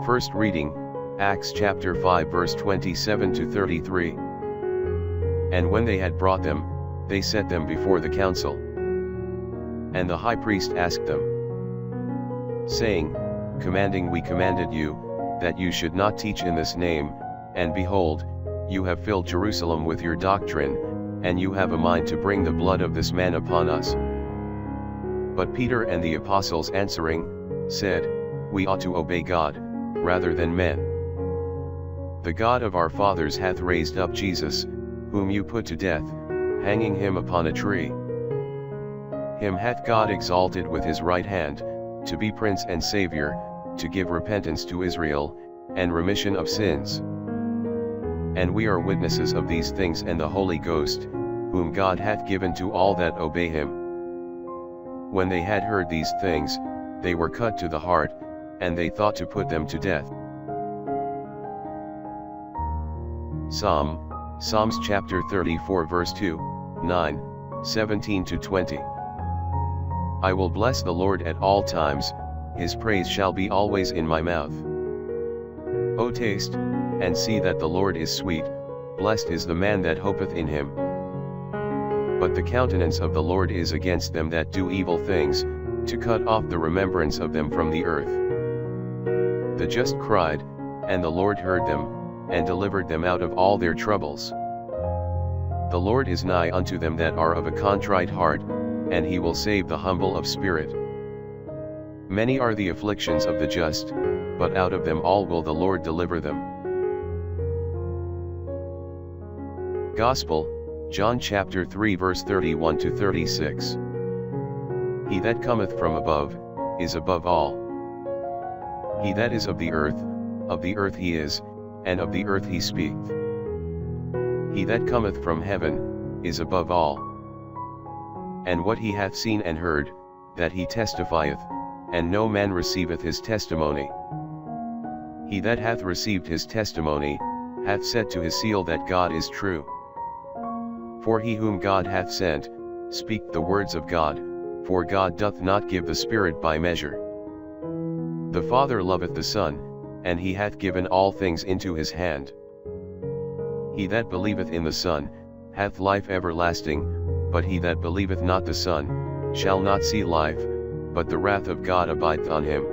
First reading, Acts chapter 5 verse 27 to 33. And when they had brought them, they set them before the council. And the high priest asked them, saying, We commanded you, that you should not teach in this name, and behold, you have filled Jerusalem with your doctrine, and you have a mind to bring the blood of this man upon us. But Peter and the apostles answering, said, We ought to obey God, rather than men. The God of our fathers hath raised up Jesus, whom you put to death, hanging him upon a tree. Him hath God exalted with his right hand, to be Prince and Saviour, to give repentance to Israel, and remission of sins. And we are witnesses of these things, and the Holy Ghost, whom God hath given to all that obey him. When they had heard these things, they were cut to the heart, and they thought to put them to death. Psalms chapter 34 verse 2, 9, 17 to 20. I will bless the Lord at all times, his praise shall be always in my mouth. O taste, and see that the Lord is sweet, blessed is the man that hopeth in him. But the countenance of the Lord is against them that do evil things, to cut off the remembrance of them from the earth. The just cried, and the Lord heard them, and delivered them out of all their troubles. The Lord is nigh unto them that are of a contrite heart, and he will save the humble of spirit. Many are the afflictions of the just, but out of them all will the Lord deliver them. Gospel, John chapter 3 verse 31 to 36. He that cometh from above, is above all. He that is of the earth he is, and of the earth he speaketh. He that cometh from heaven, is above all. And what he hath seen and heard, that he testifieth, and no man receiveth his testimony. He that hath received his testimony, hath set to his seal that God is true. For he whom God hath sent, speak the words of God, for God doth not give the Spirit by measure. The Father loveth the Son, and he hath given all things into his hand. He that believeth in the Son, hath life everlasting, but he that believeth not the Son, shall not see life, but the wrath of God abideth on him.